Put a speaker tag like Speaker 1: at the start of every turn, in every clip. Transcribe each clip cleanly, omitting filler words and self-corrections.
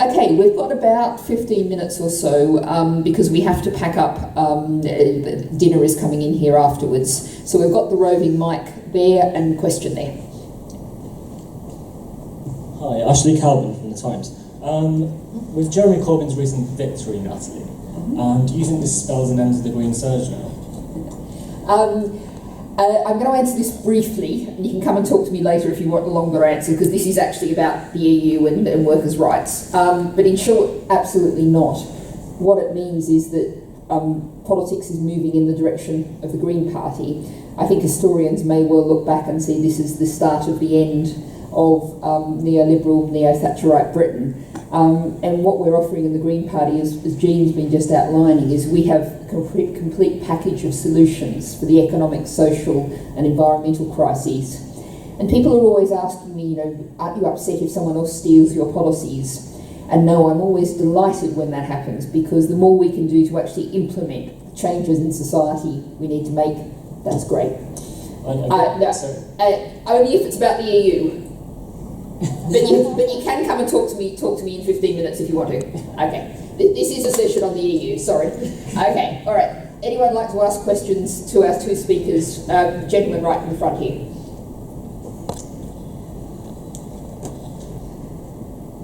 Speaker 1: Okay, we've got about 15 minutes or so because we have to pack up. Dinner is coming in here afterwards. So we've got the roving mic there and question there.
Speaker 2: Hi, Ashley Calvin from The Times. With Jeremy Corbyn's recent victory, Natalie, do you think this spells an end to the Green Surge now?
Speaker 1: I'm going to answer this briefly, and you can come and talk to me later if you want a longer answer, because this is actually about the EU and workers' rights. But in short, absolutely not. What it means is that politics is moving in the direction of the Green Party. I think historians may well look back and see this as the start of the end of neoliberal, neo-Thatcherite Britain. And what we're offering in the Green Party, as Jean's been just outlining, is we have a complete package of solutions for the economic, social and environmental crises. And people are always asking me, aren't you upset if someone else steals your policies? And no, I'm always delighted when that happens, because the more we can do to actually implement the changes in society we need to make, that's great. Only if it's about the EU. But you can come and talk to me in 15 minutes if you want to. Okay. This is a session on the EU, sorry. Okay, all right. Anyone like to ask questions to our two speakers? Gentleman right in the front here.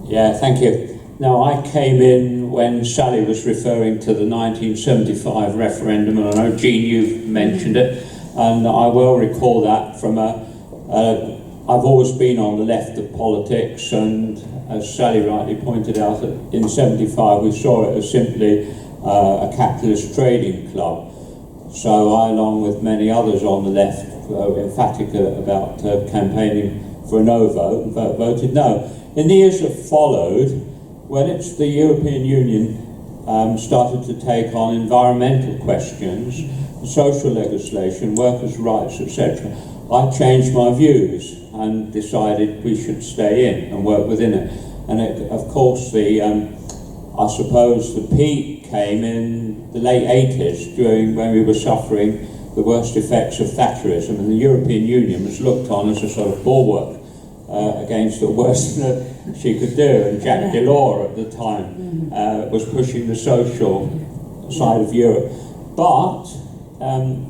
Speaker 3: Yeah, thank you. Now, I came in when Sally was referring to the 1975 referendum, and I know, Jean, you've mentioned it, and I will recall that from I've always been on the left of politics, and as Sally rightly pointed out, in 75 we saw it as simply a capitalist trading club. So I, along with many others on the left, were emphatic about campaigning for a no vote, and voted no. In the years that followed, when the European Union started to take on environmental questions, social legislation, workers' rights, etc., I changed my views and decided we should stay in and work within it. And of course, I suppose the peak came in the late 80s, when we were suffering the worst effects of Thatcherism, and the European Union was looked on as a sort of bulwark against the worst that she could do. And Jacques Delors at the time was pushing the social side of Europe. But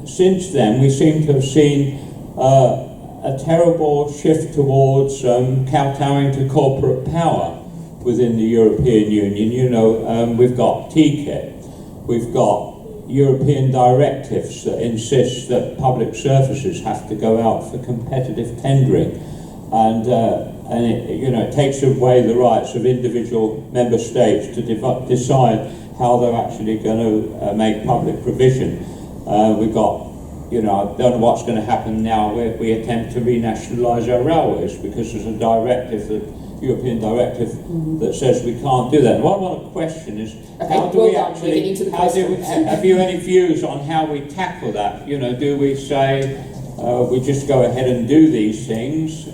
Speaker 3: since then, we seem to have seen a terrible shift towards kowtowing to corporate power within the European Union. We've got TTIP, we've got European directives that insist that public services have to go out for competitive tendering, and it takes away the rights of individual member states to decide how they're actually going to make public provision. We've got I don't know what's going to happen now where we attempt to renationalise our railways, because there's a directive, the European directive, that says we can't do that. And what I want to question is, how do we actually, have you any views on how we tackle that? Do we say we just go ahead and do these things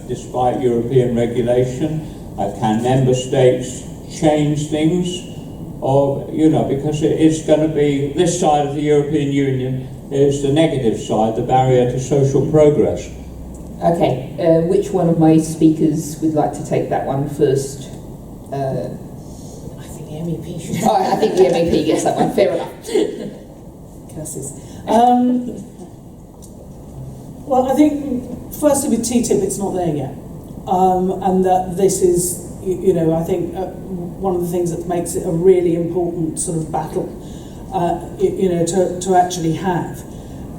Speaker 3: despite European regulation? Can member states change things? Or, because it's going to be, this side of the European Union is the negative side, the barrier to social progress.
Speaker 1: Okay, which one of my speakers would like to take that one first?
Speaker 4: I think the MEP should.
Speaker 1: Oh, I think the MEP gets that one, fair enough.
Speaker 4: Curses. Well, I think, firstly with TTIP, it's not there yet. And that this is, I think one of the things that makes it a really important sort of battle to actually have.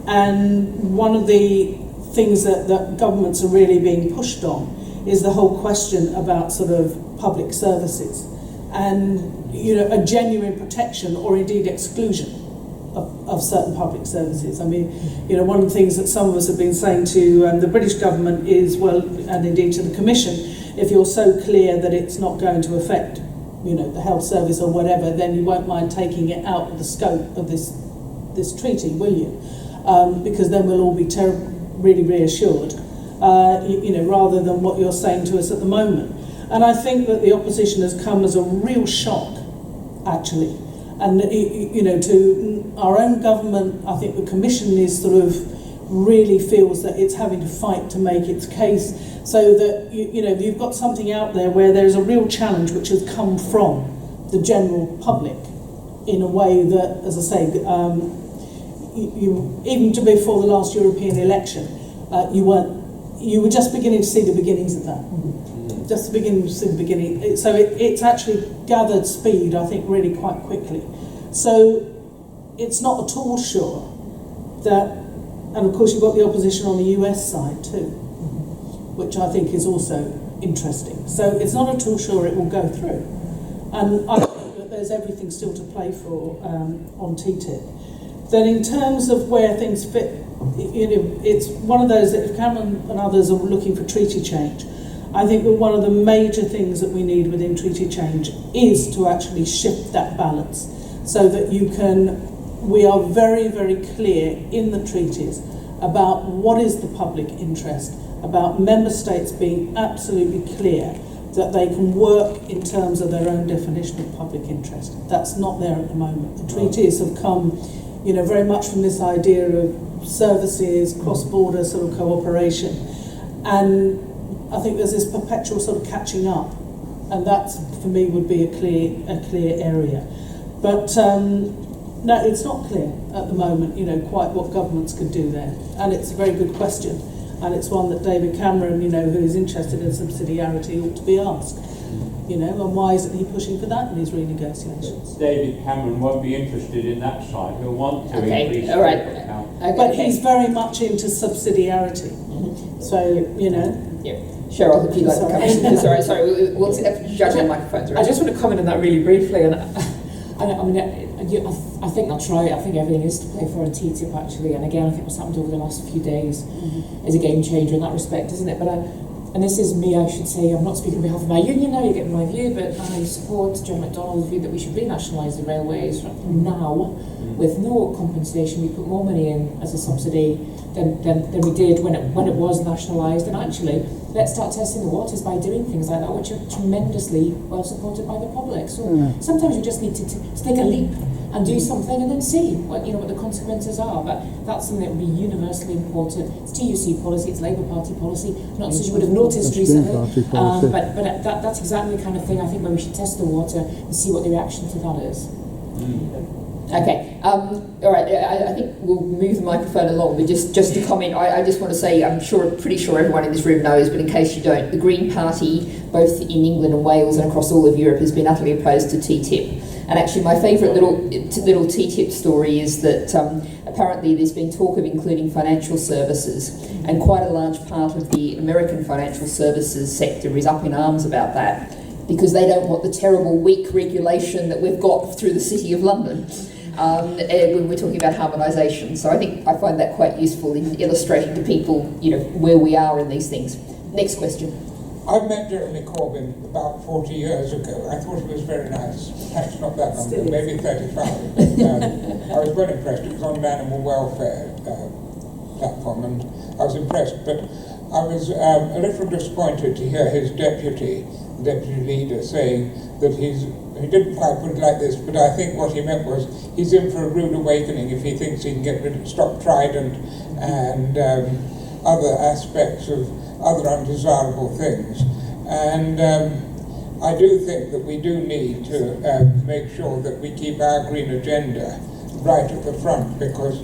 Speaker 4: And one of the things that governments are really being pushed on is the whole question about sort of public services and a genuine protection or indeed exclusion of certain public services. I mean, one of the things that some of us have been saying to the British government is, well, and indeed to the Commission, if you're so clear that it's not going to affect the health service or whatever, then you won't mind taking it out of the scope of this treaty, will you? Because then we'll all be really reassured, rather than what you're saying to us at the moment. And I think that the opposition has come as a real shock, actually. And, to our own government, I think the Commission is sort of really feels that it's having to fight to make its case, so that you've got something out there where there's a real challenge which has come from the general public in a way that, as I say, you even to before the last European election, you were just beginning to see the beginnings of that. Just the beginning to see the beginning. So it's actually gathered speed, I think, really quite quickly. So it's not at all sure that, and of course you've got the opposition on the US side too, which I think is also interesting. So it's not at all sure it will go through. And I think that there's everything still to play for on TTIP. Then in terms of where things fit, it's one of those that if Cameron and others are looking for treaty change, I think that one of the major things that we need within treaty change is to actually shift that balance so that we are very, very clear in the treaties about what is the public interest, about member states being absolutely clear that they can work in terms of their own definition of public interest. That's not there at the moment. The treaties have come, very much from this idea of services, cross-border sort of cooperation, and I think there's this perpetual sort of catching up, and that for me would be a clear area. But no, it's not clear at the moment, quite what governments could do there, and it's a very good question, and it's one that David Cameron, who is interested in subsidiarity, ought to be asked. And why isn't he pushing for that in his renegotiations?
Speaker 3: David Cameron won't be interested in that side. He'll want to increase
Speaker 1: all right.
Speaker 4: But he's very much into subsidiarity. So,
Speaker 1: Yeah. Cheryl, if you'd like to come in. Sorry, we'll judge our microphones.
Speaker 5: I just want to comment on that really briefly. And I think that's right. I think everything is to play for on TTIP, actually. And again, I think what's happened over the last few days is a game changer in that respect, isn't it? But and this is me, I should say, I'm not speaking on behalf of my union now, you're getting my view, but I support John McDonnell's view that we should renationalise the railways now with no compensation. We put more money in as a subsidy than we did when it was nationalised, and actually let's start testing the waters by doing things like that, which are tremendously well supported by the public. So sometimes you just need to take a leap and do something and then see what the consequences are. But that's something that would be universally important. It's TUC policy, it's Labour Party policy, not as you would have noticed recently. But that's exactly the kind of thing I think where we should test the water and see what the reaction to that is.
Speaker 1: Okay, all right, I think we'll move the microphone along, but just to comment, I just want to say, pretty sure everyone in this room knows, but in case you don't, the Green Party, both in England and Wales and across all of Europe, has been utterly opposed to TTIP. And actually my favourite little TTIP story is that apparently there's been talk of including financial services, and quite a large part of the American financial services sector is up in arms about that, because they don't want the terrible weak regulation that we've got through the City of London. When we're talking about harmonisation. So I find that quite useful in illustrating to people, where we are in these things. Next question.
Speaker 6: I met Jeremy Corbyn about 40 years ago. I thought he was very nice. Perhaps not that long ago, maybe 35. I was well impressed. It was on an animal welfare platform, and I was impressed. But I was a little disappointed to hear his deputy leader saying that he didn't quite put it like this, but I think what he meant was he's in for a rude awakening if he thinks he can stop Trident and other aspects of other undesirable things. And I do think that we do need to make sure that we keep our green agenda right at the front, because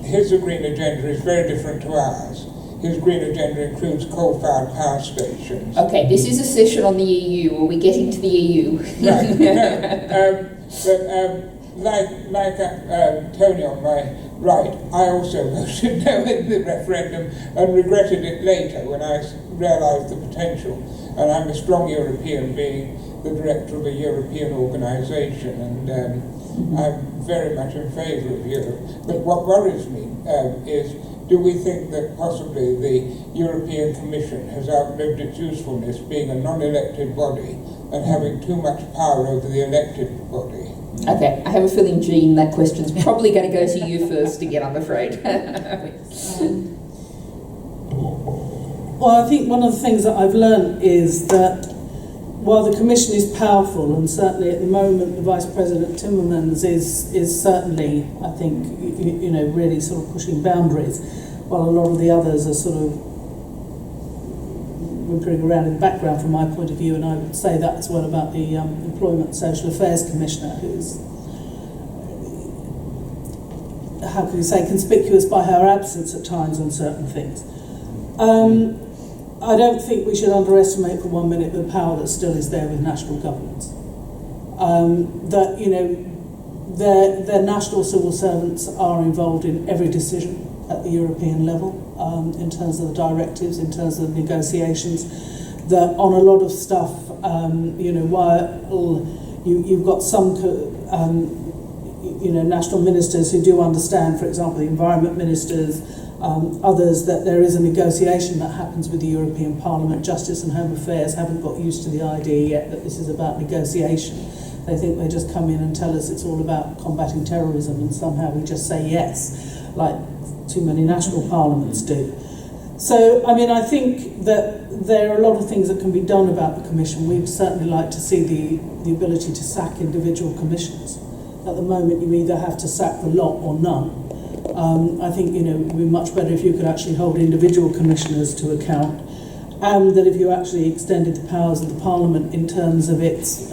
Speaker 6: his green agenda is very different to ours. His green agenda includes coal-fired power stations.
Speaker 1: Okay, this is a session on the EU. Are we getting to the EU?
Speaker 6: Right, no. Like Tony on my right, I also voted no in the referendum and regretted it later when I realised the potential. And I'm a strong European, being the director of a European organisation, and I'm very much in favour of Europe. But what worries me is, do we think that possibly the European Commission has outlived its usefulness, being a non-elected body and having too much power over the elected body?
Speaker 1: Okay, I have a feeling, Jean, that question's probably going to go to you first again, I'm afraid.
Speaker 4: Well, I think one of the things that I've learned is that while the Commission is powerful, and certainly at the moment the Vice President Timmermans is certainly, I think, really sort of pushing boundaries, while a lot of the others are sort of whimpering around in the background from my point of view, and I would say that as well about the Employment and Social Affairs Commissioner, who's, how can you say, conspicuous by her absence at times on certain things. I don't think we should underestimate for 1 minute the power that still is there with national governments. That, you know, their national civil servants are involved in every decision at the European level, in terms of the directives, in terms of the negotiations, that on a lot of stuff, you know, while you've got some, you know, national ministers who do understand, for example, the environment ministers, others, that there is a negotiation that happens with the European Parliament. Justice and Home Affairs haven't got used to the idea yet that this is about negotiation. They think they just come in and tell us it's all about combating terrorism, and somehow we just say yes, like too many national parliaments do. So, I mean, I think that there are a lot of things that can be done about the Commission. We'd certainly like to see the ability to sack individual commissioners. At the moment, you either have to sack the lot or none. I think, you know, it would be much better if you could actually hold individual commissioners to account, and that if you actually extended the powers of the Parliament in terms of its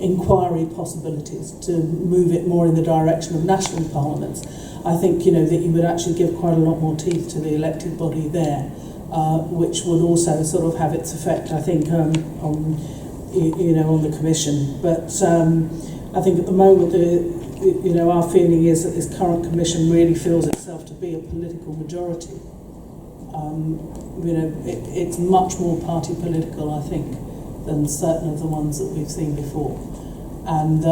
Speaker 4: inquiry possibilities to move it more in the direction of national parliaments. I think, you know, that you would actually give quite a lot more teeth to the elected body there, which would also sort of have its effect, I think, on, you know, on the Commission. But I think at the moment, you know, our feeling is that this current Commission really feels itself to be a political majority. You know, it's much more party political, I think, than certain of the ones that we've seen before. And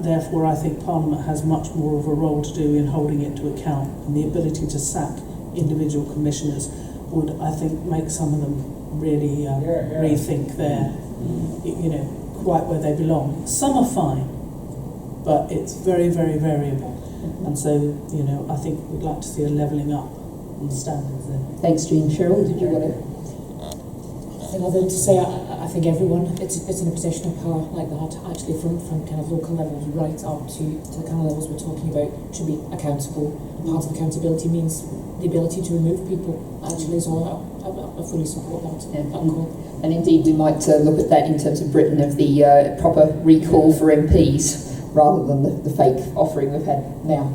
Speaker 4: therefore I think Parliament has much more of a role to do in holding it to account, and the ability to sack individual commissioners would, I think, make some of them really rethink their, you know, quite where they belong. Some are fine, but it's very, very variable. And so, you know, I think we'd like to see a levelling up on the standards there.
Speaker 1: Thanks, Jean. Cheryl, did you want to?
Speaker 5: Other than to say, I think everyone, it's in a position of power like that, actually from kind of local levels right up to the kind of levels we're talking about, should be accountable. Part of accountability means the ability to remove people, actually, so I fully support that, that call.
Speaker 1: And indeed, we might look at that in terms of Britain, of the proper recall for MPs, rather than the fake offering we've had now.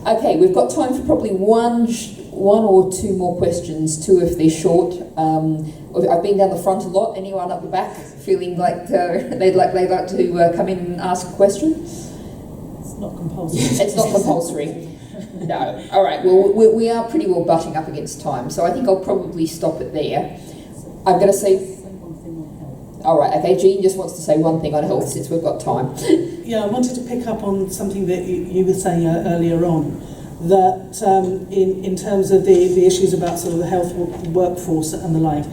Speaker 1: Okay, we've got time for probably one or two more questions, two if they're short. I've been down the front a lot. Anyone up the back feeling like they'd like to come in and ask a question?
Speaker 4: It's not compulsory.
Speaker 1: It's not compulsory. No. All right. Well, we are pretty well butting up against time, so I think I'll probably stop it there. I'm going to say. All right. Okay. Jean just wants to say one thing on health since we've got time.
Speaker 4: Yeah, I wanted to pick up on something that you were saying earlier on. That in terms of the issues about sort of the health workforce and the like,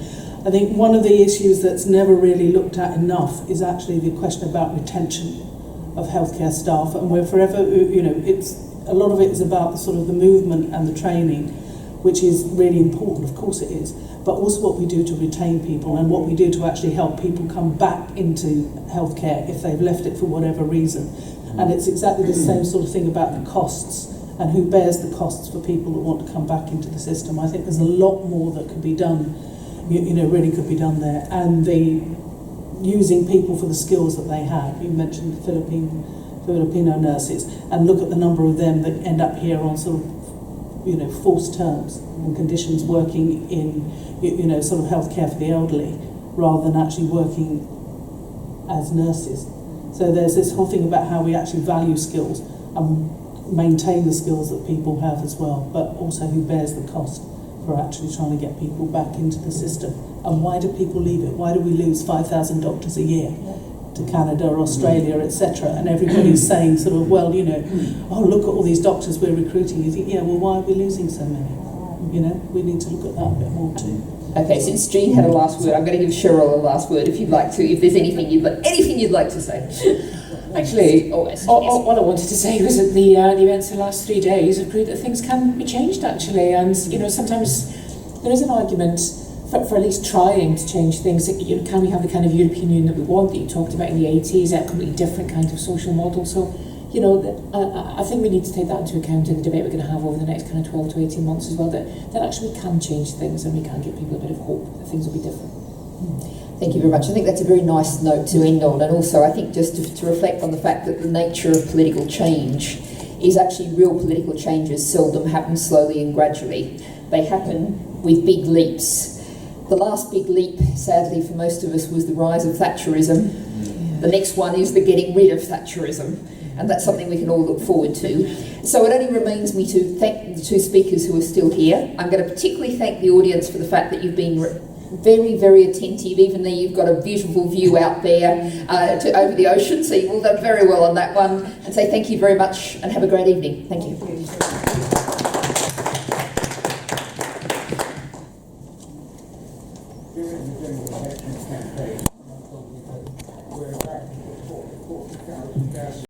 Speaker 4: I think one of the issues that's never really looked at enough is actually the question about retention of healthcare staff, and we're forever, you know, it's a lot of it is about the sort of the movement and the training, which is really important, of course it is, but also what we do to retain people and what we do to actually help people come back into healthcare if they've left it for whatever reason. And it's exactly the same sort of thing about the costs and who bears the costs for people that want to come back into the system. I think there's a lot more that could be done, you know, really could be done there. And the using people for the skills that they have. You mentioned Filipino nurses, and look at the number of them that end up here on sort of, you know, false terms and conditions, working in, you know, sort of healthcare for the elderly, rather than actually working as nurses. So there's this whole thing about how we actually value skills and maintain the skills that people have as well, but also who bears the cost for actually trying to get people back into the system. And why do people leave it? Why do we lose 5,000 doctors a year to Canada or Australia, etc.? And everybody's saying sort of, well, you know, oh, look at all these doctors we're recruiting. You think, yeah, well, why are we losing so many? You know, we need to look at that a bit more too.
Speaker 1: Okay, since Jean had a last word, I'm going to give Cheryl a last word if you'd like to, if there's anything you'd like to say.
Speaker 5: Actually, what I wanted to say was that the events of the last 3 days have proved that things can be changed, actually. And, you know, sometimes there is an argument for at least trying to change things. You know, can we have the kind of European Union that we want, that you talked about in the 80s, a completely different kind of social model? So you know, I think we need to take that into account in the debate we're going to have over the next kind of 12 to 18 months as well, that actually we can change things and we can give people a bit of hope that things will be different.
Speaker 1: Thank you very much. I think that's a very nice note to end on, and also I think just to reflect on the fact that the nature of political change is actually real political changes seldom happen slowly and gradually. They happen with big leaps. The last big leap, sadly for most of us, was the rise of Thatcherism. The next one is the getting rid of Thatcherism, and that's something we can all look forward to. So it only remains me to thank the two speakers who are still here. I'm going to particularly thank the audience for the fact that you've been very, very attentive, even though you've got a beautiful view out there over the ocean, so you've all done very well on that one, and say thank you very much and have a great evening. Thank you.